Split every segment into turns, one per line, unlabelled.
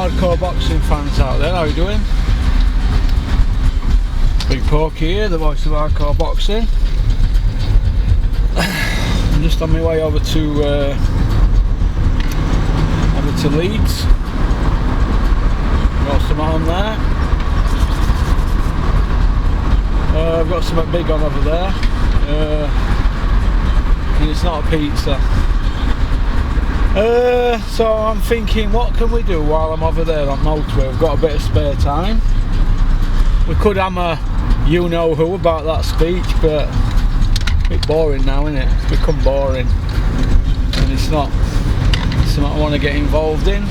hardcore boxing fans out there, how are you doing? Big Porky here, the voice of hardcore boxing. I'm just on my way over to Leeds. Got some on there. I've got something big on over there, and it's not a pizza. So I'm thinking, what can we do while I'm over there on motorway? We've got a bit of spare time. We could hammer you know who about that speech, but it's a bit boring now, isn't it? It's become boring, and it's not something I want to get involved in.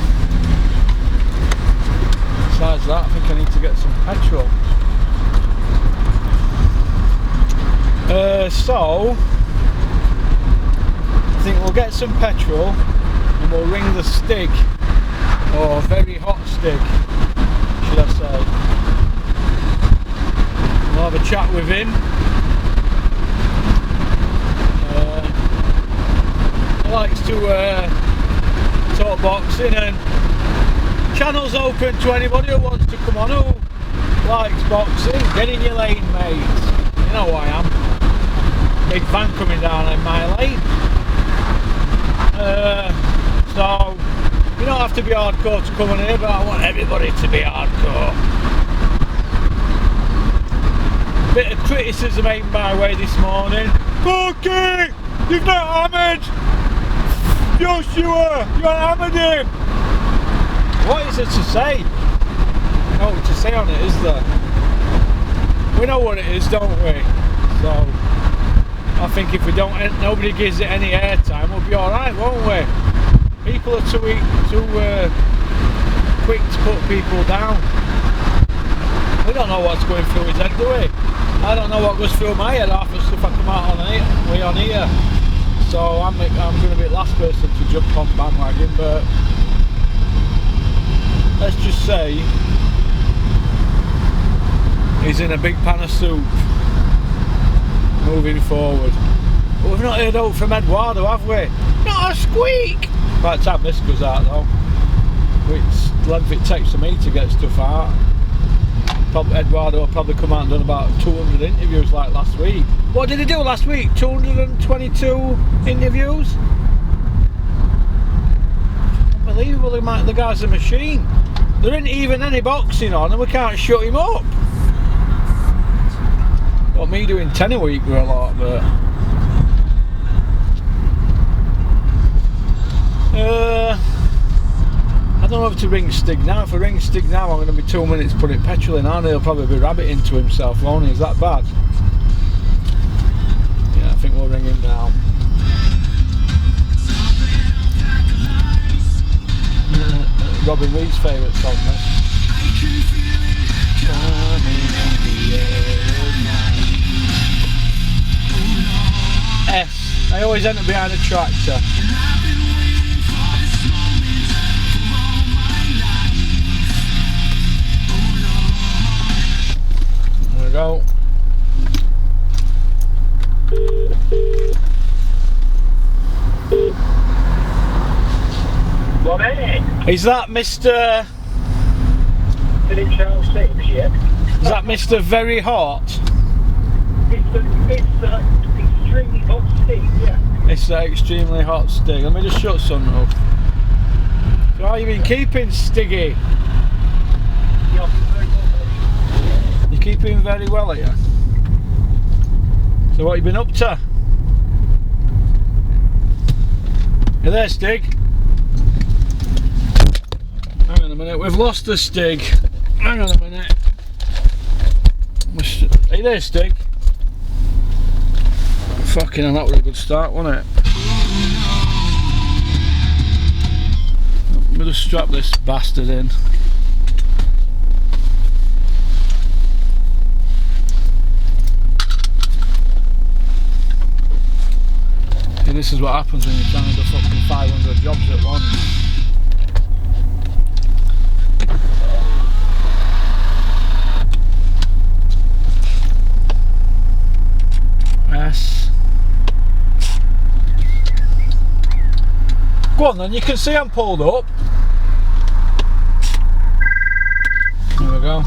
Besides that, I think I need to get some petrol. So I think we'll get some petrol and we'll ring the STIG, or very hot STIG, should I say. We'll have a chat with him. He likes to talk boxing, and channel's open to anybody who wants to come on who likes boxing. Get in your lane, mates. You know who I am. Big fan coming down in my lane. So you don't have to be hardcore to come on here, but I want everybody to be hardcore. Bit of criticism aimed my way this morning. Porky, you've not hammered Joshua, you haven't hammered him. What is there to say? No to say on it, is there? We know what it is, don't we? So I think if we don't, nobody gives it any airtime, we'll be alright, won't we? People are too quick to put people down. We don't know what's going through his head, do we? I don't know what goes through my head half the stuff I come out on here. So I'm going to be the last person to jump on bandwagon, but let's just say he's in a big pan of soup moving forward. But we've not heard out from Eduardo, have we? Not a squeak! By the time this goes out though, which length it takes for me to get stuff out, Eduardo will probably come out and done about 200 interviews like last week. What did he do last week? 222 interviews? Unbelievable, the guy's a machine. There isn't even any boxing on and we can't shut him up. What, me doing 10 a week were a lot, but I don't know if to ring STIG now. If I ring STIG now, I'm going to be 2 minutes putting petrol in, and he'll probably be rabbiting to himself, won't he? Is that bad? Yeah, I think we'll ring him now. Robin Reed's favourite song, this. S. I always end up behind a tractor. There we go. Is that Mr. Is that Mr. Very Hot?
It's extremely hot STIG, yeah.
It's extremely hot STIG. Let me just shut something up. So how you been keeping, Stiggy? You're keeping very well, are you? So what have you been up to? You there, Stig? Hang on a minute, we've lost the STIG. Hang on a minute. Are you there, Stig? Fucking hell, that was a good start, wasn't it? Let me just strap this bastard in. See, this is what happens when you're trying to do fucking 500 jobs at once. Yes. Go on then, you can see I'm pulled up. go.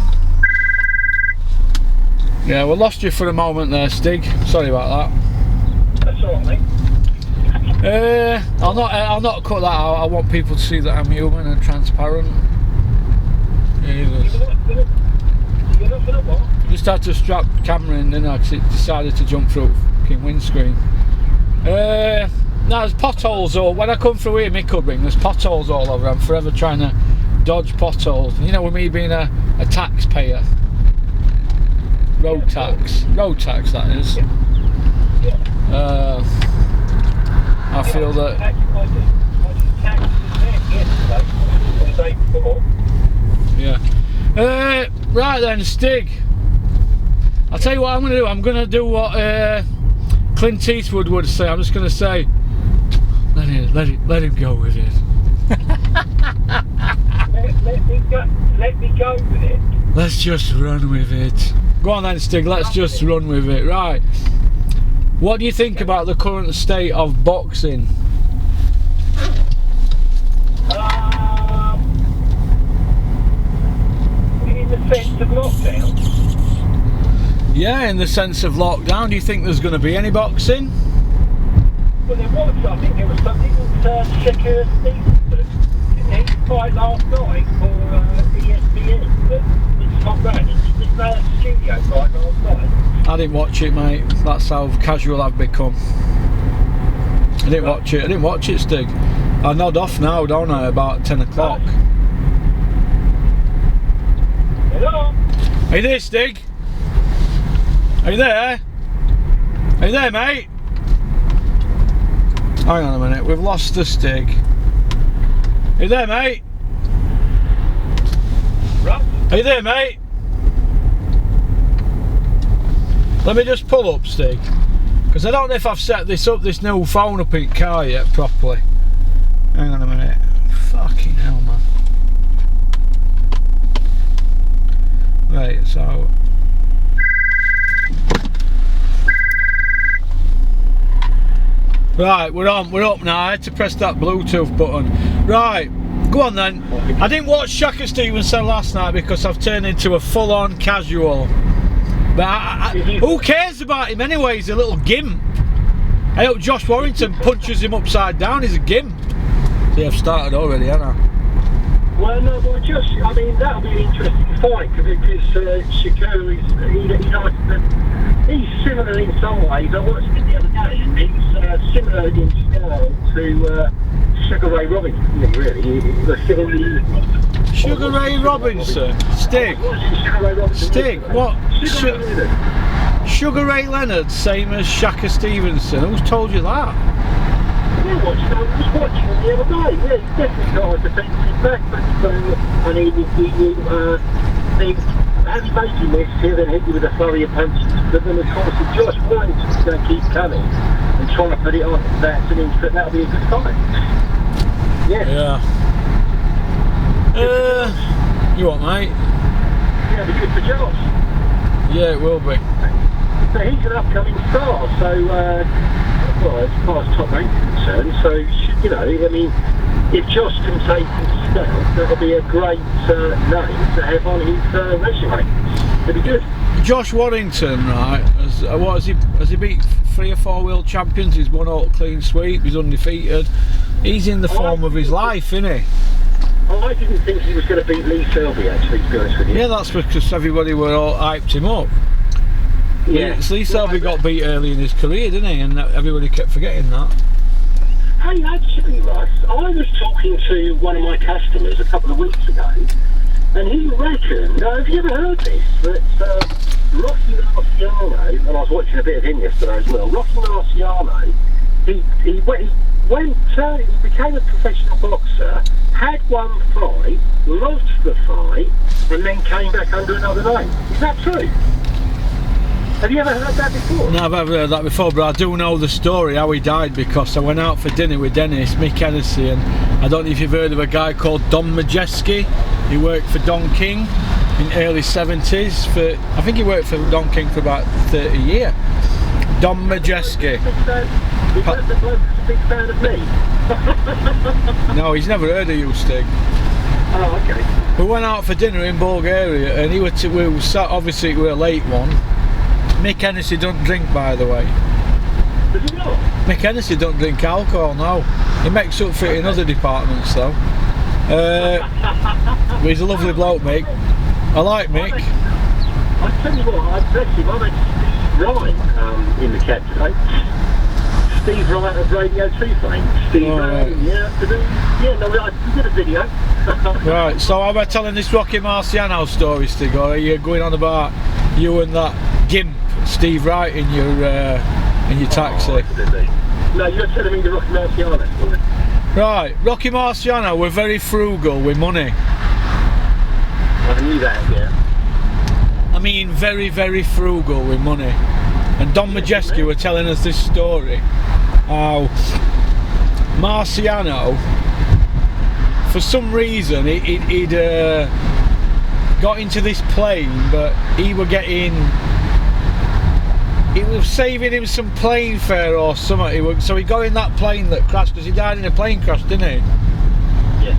Yeah, we lost you for a moment there, Stig. Sorry about that.
That's all right, mate.
I'll not cut that out. I want people to see that I'm human and transparent.
You're not gonna what?
Just had to strap the camera in, didn't I? Because it decided to jump through the fucking windscreen. Now there's potholes all. When I come through here, Micklebury, there's potholes all over. I'm forever trying to dodge potholes. You know, with me being a taxpayer. Road tax, that is. I feel that. Yeah. Right then, Stig. I'll tell you what I'm going to do. I'm going to do what Clint Eastwood would say. I'm just going to say, let him go with it.
let me go with it.
Let's just run with it. Go on then, Stig, let's just run with it. Right. What do you think about the current state of boxing?
In the sense of lockdown?
Yeah, in the sense of lockdown. Do you think there's going to be any boxing?
Well, there was. I think there was something that Shakur Stevenson didn't he fight last night for ESPN. It's not bad. It's a studio fight last night.
I didn't watch it, mate. That's how casual I've become. I didn't watch it, Stig. I nod off now, don't I? About 10 o'clock.
Hello?
Are you there, Stig? Are you there? Are you there, mate? Hang on a minute, we've lost the Stig. Are you there, mate? Are you there, mate? Let me just pull up, Stig, because I don't know if I've set this new phone up in the car yet properly. Hang on a minute. Fucking hell, man. Right, so right, we're up now. I had to press that Bluetooth button. Right, go on then. I didn't watch Shakur Stevenson last night because I've turned into a full-on casual. But who cares about him anyway? He's a little gimp. I hope Josh Warrington punches him upside down. He's a gimp. See, I've started already, haven't I?
Well, no, well, just, I mean, that'll be an interesting fight because Shakur he's similar in some ways. I watched it the other day, and he's similar in style to Sugar Ray Robinson, really.
Sugar Ray Robinson? Stig? Stig? What? Sugar Ray Leonard, same as Shakur Stevenson. Who's told you that?
I was watching him the other day. Yeah, he's definitely got a defensive back, and he heavy making this here, then hit you with a flurry of punches. But then, of course, if Josh Warrington's going to keep coming and trying to put it on, that'll be a good fight. Yeah.
You what, mate?
Yeah, it'll be good for Josh.
Yeah, it will be.
So he's an upcoming star, so, well, as far as top rank is concerned, so, you know, I mean, if Josh can take his step, that'll be a great name to have on his resume. It'll be good.
Josh Warrington, right, has he beat 3 or 4 world champions? He's won all clean sweep, he's undefeated. He's in the form of his life, isn't he?
I didn't think he was going to beat Lee Selby, actually, to be honest with you.
Yeah, that's because everybody were all hyped him up. Yeah. Lee Selby got beat early in his career, didn't he? And everybody kept forgetting that.
Hey, actually, Russ, I was talking to one of my customers a couple of weeks ago, and he reckoned, have you ever heard this, that Rocky Marciano, and I was watching a bit of him yesterday as well, Rocky Marciano, he became a professional boxer, had one fight, lost the fight, and then came back under another name. Is that true? Have you ever heard that before? No,
I've never heard that before, but I do know the story, how he died, because I went out for dinner with Dennis, Mick Hennessy, and I don't know if you've heard of a guy called Don Majeski. He worked for Don King in early 70s. I think he worked for Don King for about 30 years. Don Majeski.
Is that the bloke that's a big fan of me?
No, he's never heard of you, Stig.
Oh, okay.
We went out for dinner in Bulgaria, and we were sat, obviously we were a late one. Mick Hennessy don't drink, by the way.
Does he not?
Mick Hennessy don't drink alcohol, no. He makes up for it in other departments, though. But he's a lovely bloke, Mick. I like Mick.
I tell you what, I bless him. I met Steve Wright in the cab today. Steve Wright of Radio 2 fame. Steve Wright, yeah, no, we did a video.
Right, so am I telling this Rocky Marciano story, Stig, or are you going on about you and that gimp, Steve Wright, in your taxi?
Oh, no, you're telling me the Rocky Marciano story.
Right, Rocky Marciano were very frugal with money.
I knew that, yeah.
I mean, very, very frugal with money. And Don Majeski were telling us this story, how Marciano, for some reason, he'd got into this plane, but he was saving him some plane fare or something. So he got in that plane that crashed, because he died in a plane crash, didn't he?
Yes.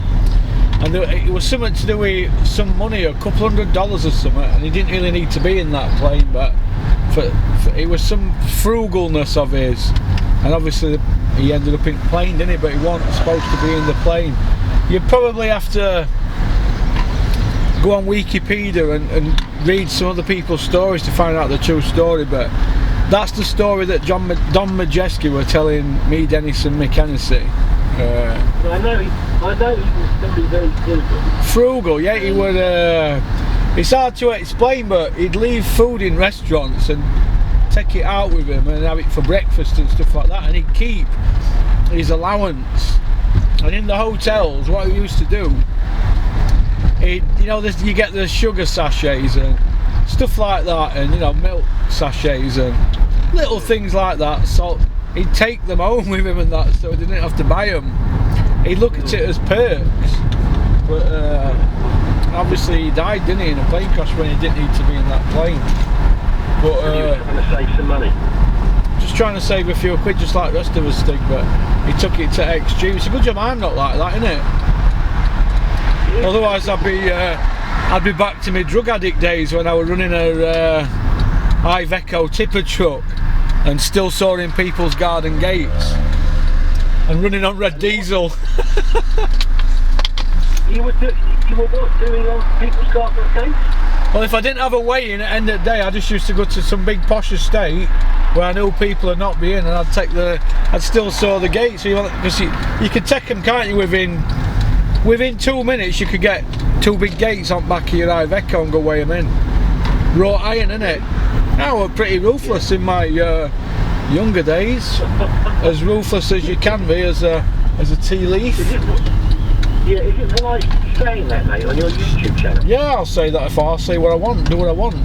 And it was something to do with some money, $200 or something, and he didn't really need to be in that plane, but it was some frugalness of his, and obviously he ended up in the plane, didn't he? But he wasn't supposed to be in the plane. You probably have to go on Wikipedia and read some other people's stories to find out the true story, but that's the story that Don Majeski were telling me, Dennis and Mick Hennessy.
I know he was very frugal.
Frugal, yeah, he would. It's hard to explain, but he'd leave food in restaurants and take it out with him and have it for breakfast and stuff like that, and he'd keep his allowance. And in the hotels, what he used to do, you get the sugar sachets and stuff like that, and milk sachets and little things like that. So he'd take them home with him and that, so he didn't have to buy them. He'd look at it as perks, but obviously he died, didn't he, in a plane crash when he didn't need to be in that plane. But
he was trying to save some money.
Just trying to save a few quid, just like the rest of us, Stig, but he took it to extreme. It's a good job I'm not like that, isn't it? Yeah. Otherwise I'd be back to my drug addict days when I was running a Iveco tipper truck and still sawing people's garden gates and running on red diesel.
You were what, doing on people's garden gates?
Well, if I didn't have a weigh-in at the end of the day, I just used to go to some big posh estate where I knew people would not be in, and I'd still saw the gates. So because you could take them, can't you? Within 2 minutes, you could get 2 big gates on back of your Iveco and go weigh them in. Wrought iron, innit? I was pretty ruthless in my younger days, as ruthless as you can be as a tea leaf.
Is it wise saying that, mate, on your YouTube channel?
Yeah, I'll say that. If I'll say what I want, do what I want.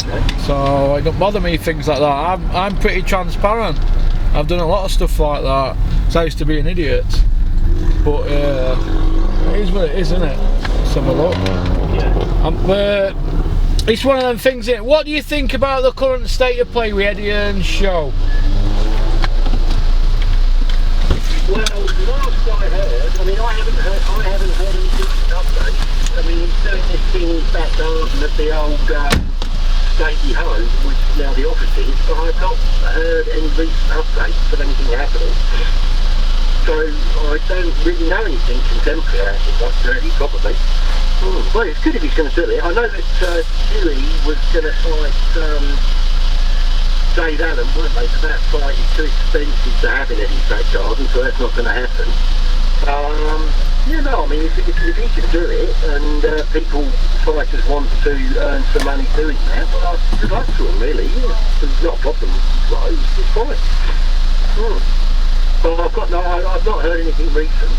Okay.
So it don't bother me, things like that. I'm pretty transparent. I've done a lot of stuff like that. So I used to be an idiot, but it is what it is, isn't it? Let's have a look. Yeah. It's one of them things. What do you think about the current state of play with Eddie Earn's show?
Well, last I heard, I haven't heard anything update. I mean, he's doing this thing in his back garden at the old stately home, which is now the offices, but I've not heard any recent updates of anything happening. So I don't really know anything contemporary, probably. Well, it's good if he's going to do it. I know that Huey was going to fight Dave Allen, weren't they? But that fight is too expensive to have in Eddie's back garden, so that's not going to happen. If he can do it, and fighters want to earn some money doing that, well, good luck to him, really. Yeah, it's not a problem. Right, it's fine. But I've not heard anything recent.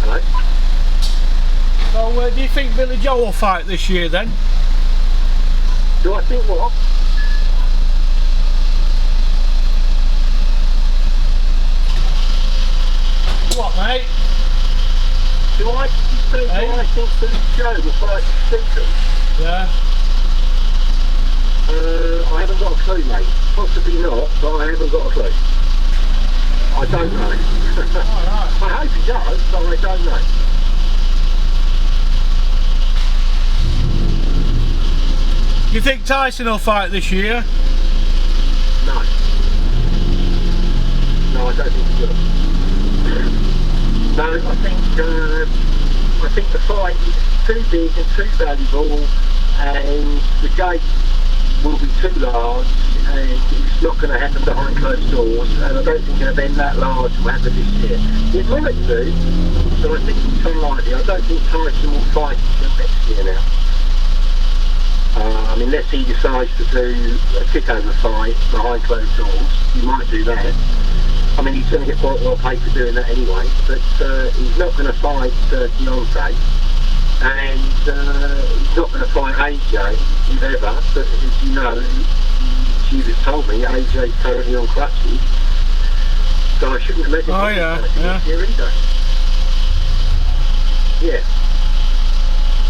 Hello?
So do you think Billy Joe will fight this year then?
Do I think what?
What, mate?
Do I think Billy Joe will fight Stephen?
Yeah.
I haven't got a clue, mate. Possibly not, but I haven't got a clue. I don't know. I hope he does, but I don't know.
You think Tyson will fight this year?
No. No, I don't think he will. No, I think the fight is too big and too valuable, and the gate will be too large, and it's not going to happen behind closed doors, and I don't think an event that large will happen this year. It might do, but I think it's unlikely. I don't think Tyson will fight until next year now. Unless he decides to do a kick-over fight behind closed doors, he might do that. I mean, he's going to get quite well paid for doing that anyway, but he's not going to fight Deontay, and he's not going to fight AJ, if ever, but as you know, she just told me AJ's currently on crutches, so I shouldn't imagine he's here either. Yeah.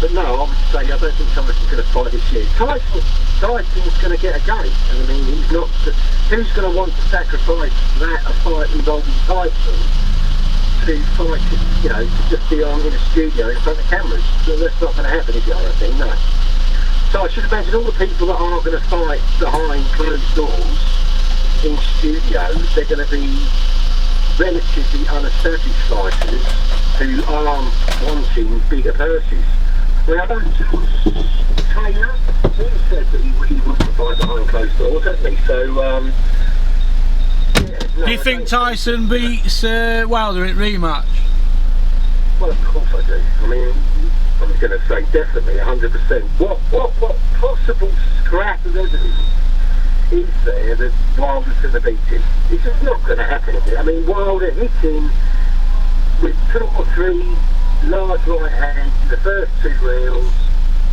But no, I would say I don't think Tyson's going to fight this year. Tyson's going to get a gate, and I mean, he's not. Who's going to want to sacrifice a fight involving Tyson to fight, to just be on in a studio in front of cameras? So that's not going to happen if you are a thing, no. So I should imagine all the people that are going to fight behind closed doors in studios, they're going to be relatively unestablished fighters who aren't wanting bigger purses. Now, Taylor, he said that he wouldn't fight behind closed doors, hasn't he? So, yeah, no,
do you think Tyson beats Wilder in rematch?
Well, of course I do. I mean, I'm going to say definitely 100%. What possible scrap of evidence is there that Wilder's going to beat him? It's just not going to happen. I mean, Wilder hit him with 2 or 3 large right hands in the first 2 rounds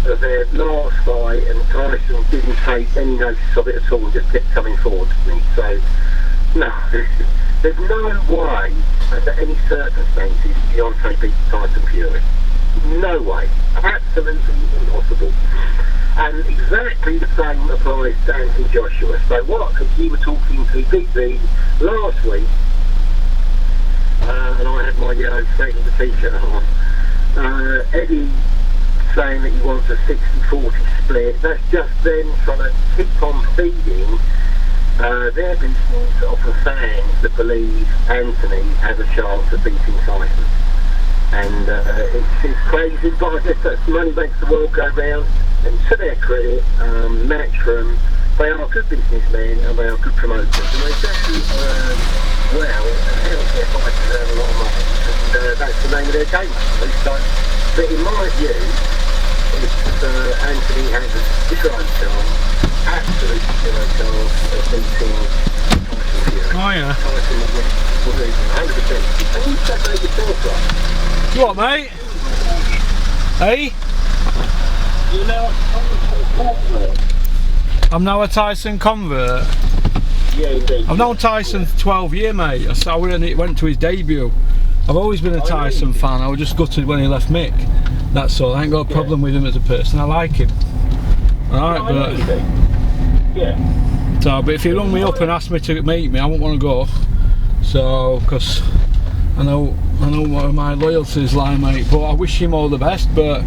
of their last fight, and Tyson didn't take any notice of it at all and just kept coming forward to me. So, no, there's no way, under any circumstances, Deontay beats Tyson Fury. No way. Absolutely impossible. And exactly the same applies to Anthony Joshua. So what, because you were talking to Big V last week, and I had my yellow statement of the t-shirt on. Eddie saying that he wants a 60-40 split. That's just them trying to keep on feeding their business off of fans that believe Anthony has a chance of beating Tyson. And it's crazy, but I guess that's money makes the world go round. And to their credit, Matchroom, they are good businessmen and they are good promoters, and they do well and help their fighters earn a lot of money, and that's the name of their game. So, but in my view, it's Anthony has a 0 chance, absolute 0 chance of beating Tyson Fury.
Oh yeah.
Tyson will lose 100%. And you said that yourself, right?
What, mate? Hey?
You know,
I'm now a Tyson convert.
yeah, indeed.
I've known Tyson for 12 years, mate. I saw when he went to his debut. I've always been a Tyson fan. I was just gutted when he left Mick. That's all. I ain't got a problem with him as a person. I like him. Alright, but
yeah.
So, but if he rung me up and asked me to meet me, I wouldn't want to go. So, because I know what my loyalties lie, mate. But I wish him all the best. But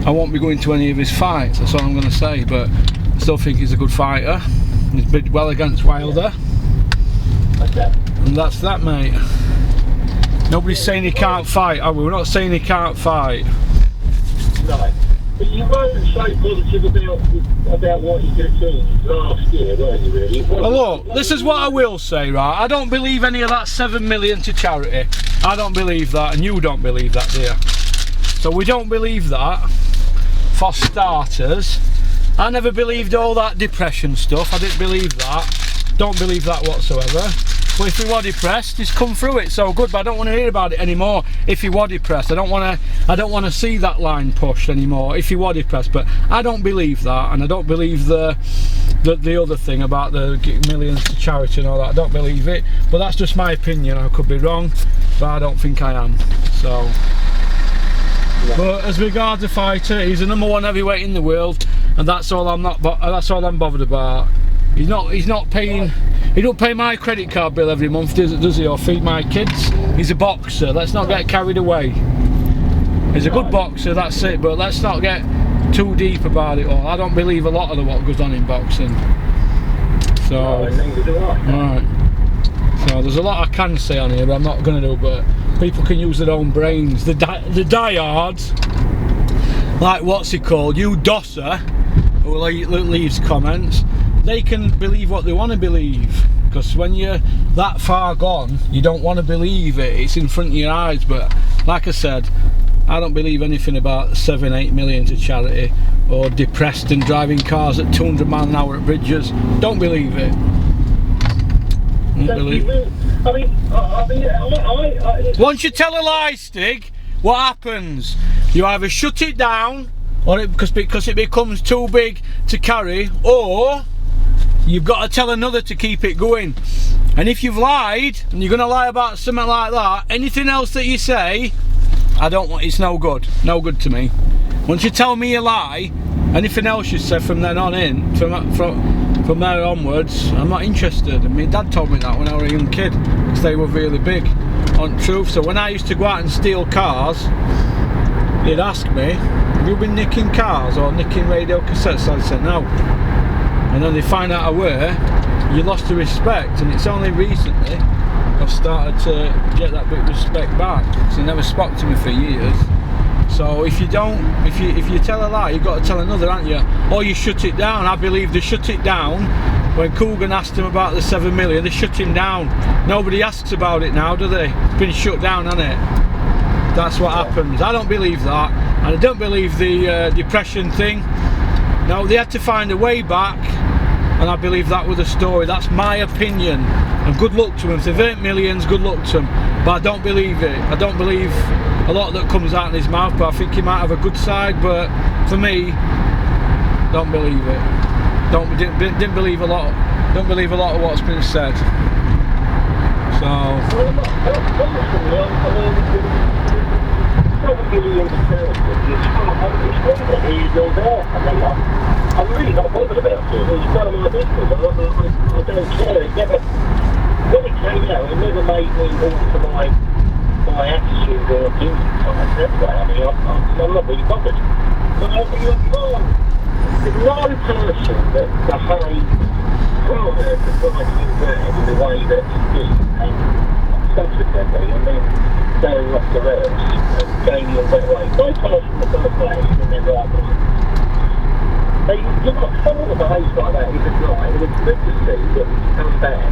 I won't be going to any of his fights. That's all I'm going to say. But I still think he's a good fighter. He's been well against Wilder.
Okay.
And that's that, mate. Nobody's saying he can't fight, are we? We're not saying he can't fight.
No. But you weren't so positive about what he could achieve last year, weren't you, really?
Well, look, this is what I will say, right? I don't believe any of that 7 million to charity. I don't believe that, and you don't believe that, do you? So we don't believe that, for starters. I never believed all that depression stuff. I didn't believe that. Don't believe that whatsoever. But if he was depressed, he's come through it so good. But I don't want to hear about it anymore. If he was depressed, I don't want to see that line pushed anymore. If he was depressed, but I don't believe that, and I don't believe the other thing about the millions to charity and all that. I don't believe it. But that's just my opinion. I could be wrong, but I don't think I am. So But as regards a fighter, he's the #1 heavyweight in the world, and that's all I'm bothered about. He's not paying. He don't pay my credit card bill every month, does he? Or feed my kids. He's a boxer. Let's not get carried away. He's a good boxer, that's it. But let's not get too deep about it all. I don't believe a lot of what goes on in boxing. So, right. So there's a lot I can say on here, but I'm not going to do. But people can use their own brains. The diehards, like what's he called, you Dosser, who leaves comments. They can believe what they want to believe, because when you're that far gone, you don't want to believe it. It's in front of your eyes. But like I said, I don't believe anything about 7-8 million to charity, or depressed and driving cars at 200 miles an hour at bridges. Don't believe it. Once you tell a lie, Stig, what happens? You either shut it down, or because it becomes too big to carry, or you've got to tell another to keep it going. And if you've lied, and you're going to lie about something like that, anything else that you say, I don't want. It's no good. No good to me. Once you tell me a lie, anything else you say from then on in, from there onwards, I'm not interested. And my dad told me that when I was a young kid, because they were really big on truth. So when I used to go out and steal cars, he'd ask me, have you been nicking cars or nicking radio cassettes? I'd say no. And then they find out I were, you lost the respect. And it's only recently I've started to get that bit of respect back, because he never spoke to me for years. So if you tell a lie, you've got to tell another, haven't you? Or you shut it down. I believe they shut it down when Coogan asked him about the 7 million. They shut him down. Nobody asks about it now, do they? It's been shut down, hasn't it? That's what happens. I don't believe that, and I don't believe the depression thing. No, they had to find a way back, and I believe that was the story. That's my opinion, and good luck to them. If they've earned millions, good luck to them. But I don't believe it. I don't believe a lot that comes out in his mouth, but I think he might have a good side. But for me, don't believe it. Didn't believe a lot. Don't believe a lot of what's been said. So.
I'm really not bothered about it. It's none of my business. I don't care. It never, when it came out, it never made me alter my attitude or opinion on it. Anyway, I mean, I'm not really bothered. But there's no person that behaved prior to fighting that in the way that he did, and subsequently, and then going off the rails and going the other way. No person in the first place in their right mind. Someone that behaves like that is a guy, and it's good to see that he's come back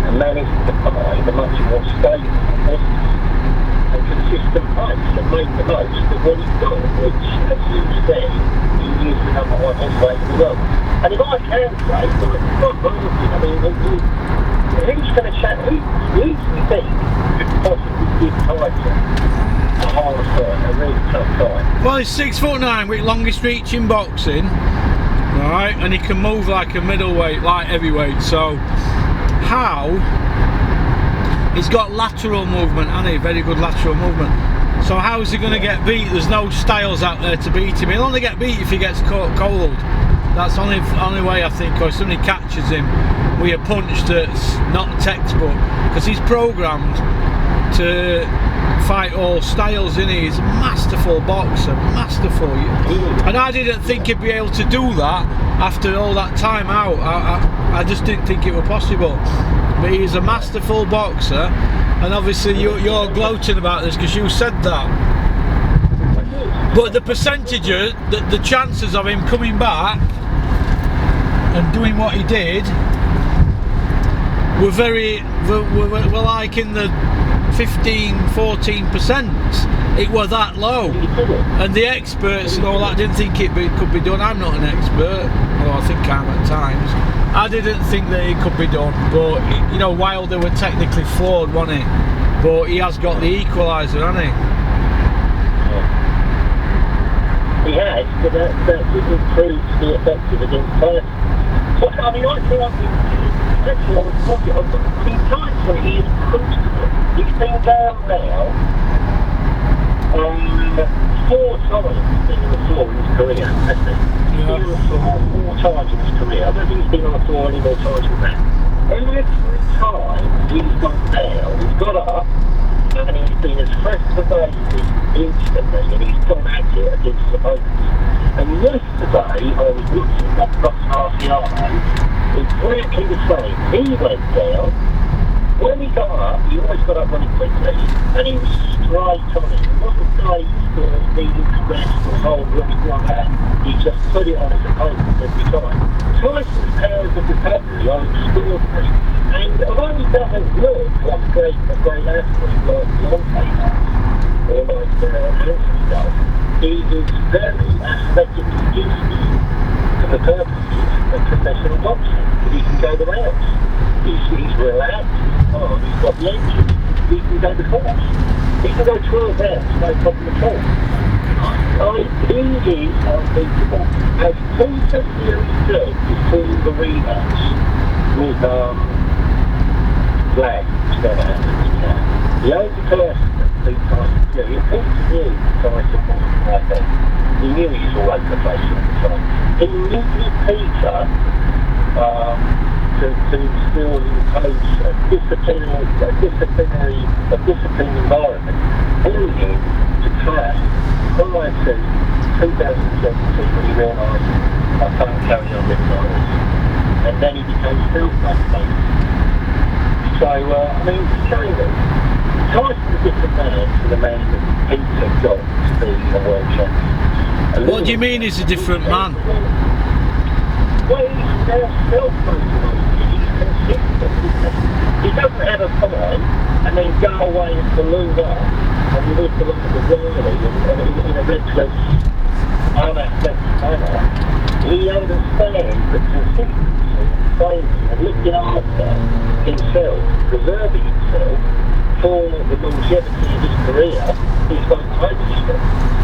and managed to find a much more stable, positive and consistent pace and make the most of what he's got, which, as you said, he is the #1 heavyweight in the world. And if I can say, well, it's not bargain. I mean, who's going to chat? Who do you think could possibly give Tyson a hard fight, a really tough fight?
Well, he's 6'9" with longest reach in boxing, right? And he can move like a middleweight, light heavyweight. So how? He's got lateral movement, hasn't he? Very good lateral movement. So how is he going to get beat? There's no styles out there to beat him. He'll only get beat if he gets caught cold. That's the only way, I think, or if somebody catches him with a punch that's not textbook, because he's programmed to fight all styles, isn't he? He's a masterful boxer, masterful. And I didn't think he'd be able to do that after all that time out. I just didn't think it was possible. But he's a masterful boxer, and obviously you're gloating about this because you said that. But the percentages, the chances of him coming back and doing what he did were like in the 15-14%. It was that low, and the experts and all that didn't think could be done. I'm not an expert, although I think I am at times. I didn't think that it could be done, but you know, Wilder were technically flawed, wasn't he? But he has got the equaliser, hasn't he?
He has, but that didn't prove to be effective against Tyson. So, I mean, I think actually I was talking about, I mean, Tyson, he is comfortable. He's been down now 4 times he's been on the floor in his career, hasn't he? He's been on the floor 4 times in his career. I don't think he's been on the floor any more times than that. Every time he's gone down, he's got up, and he's been as fresh as a daisy instantly, and he's gone at it against his opponents. And yesterday, I was looking at Marciano, exactly the same. He went down. When he got up, he always got up really quickly, and he was straight on it. It wasn't dazed or needing to rest or hold really like that. He just put it on his opponent every time. Tyson's powers of recovery are extraordinary, and although he doesn't look like a great athlete like Deontay does, or like Anthony does, he is very athletically gifted for the purposes of professional boxing, because he can go the rounds. He's relaxed. Oh, he's got the engine. He can go the course. He can go 12 rounds, no problem at all. I mean, he is unbeatable. As Peter Fury said before the rematch with Flag, which never happened, the only person that beat Tyson Fury, and Peter knew Tyson wasn't like that. He knew he was all over the place all the time. He needed Peter to instill and impose a disciplined environment in him to train prior to 2017 when he realised I can't carry on with this. And then he became self-motivated. So, I mean, to show you, Tyson's a different man to the man that Peter got to be a world champion.
What do you mean he's a different man?
Well, he's now self-motivated. He doesn't have a fight and then go away and balloon up and live the life of Riley in a reckless, unathletic manner. He understands the consistency and training and looking after himself, preserving himself for the longevity of his career is motivation.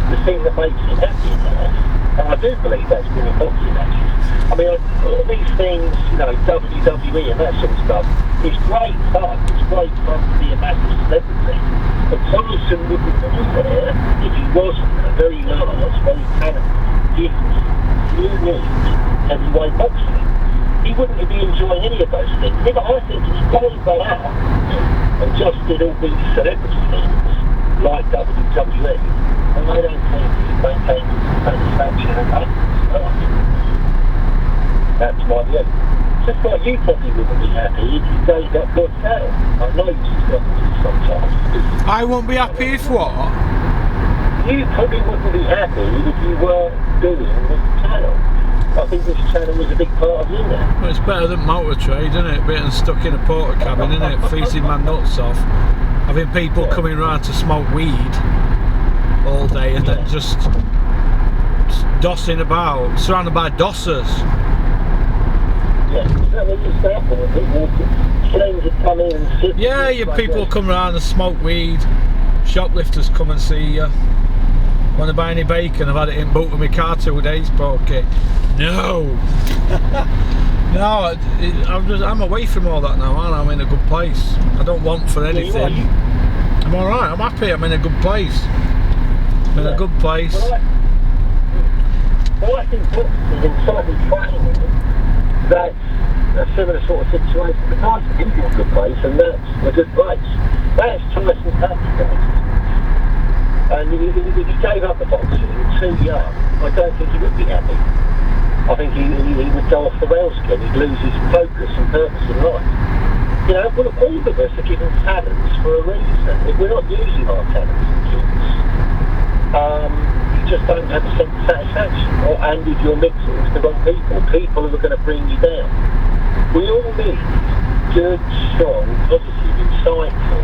The thing that makes him happy in life. And I do believe that's been in boxing matches. I mean, all these things, you know, WWE and that sort of stuff, it's great fun. It's great fun to be a massive celebrity. But Tyson wouldn't be there if he wasn't a very large, very talented, gifted, unique heavyweight boxer. He wouldn't be enjoying any of those things. I think he gave that up and just did all these celebrity things like WWE. And I don't think he's maintained satisfaction and happiness. That's my view. Just like you probably wouldn't be happy if you gave up your channel. I know you struggle sometimes.
I won't be happy if what?
You probably wouldn't be happy if you were doing this channel. I think this channel was a big part of you now.
Well, it's better than motor trade, isn't it? Being stuck in a porter cabin, isn't it? Freezing my nuts off. Having people coming round to smoke weed all day and then just dossing about, surrounded by dossers. Yeah, your people come around and smoke weed. Shoplifters come and see you. Want to buy any bacon? I've had it in boot with my car 2 days, but okay. No! No, I'm away from all that now, aren't I? I'm in a good place. I don't want for anything. I'm alright, I'm happy, I'm in a good place. I'm in a good place.
Well, I think boxing in slightly training, that's a similar sort of situation. The Tyson is a good place, and that's a good place. That's Tyson's happy place. And if he gave up the boxing too young, I don't think he would be happy. I think he would go off the rails again. He'd lose his focus and purpose in life. You know, well, all of us are given talents for a reason. If we're not using our talents and gifts, you just don't have a sense of satisfaction. And if you're mixing with the wrong people who are going to bring you down. We all need good, strong, positive, insightful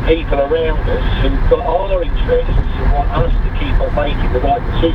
people around us who've got our interests and want us to keep on making the right decisions.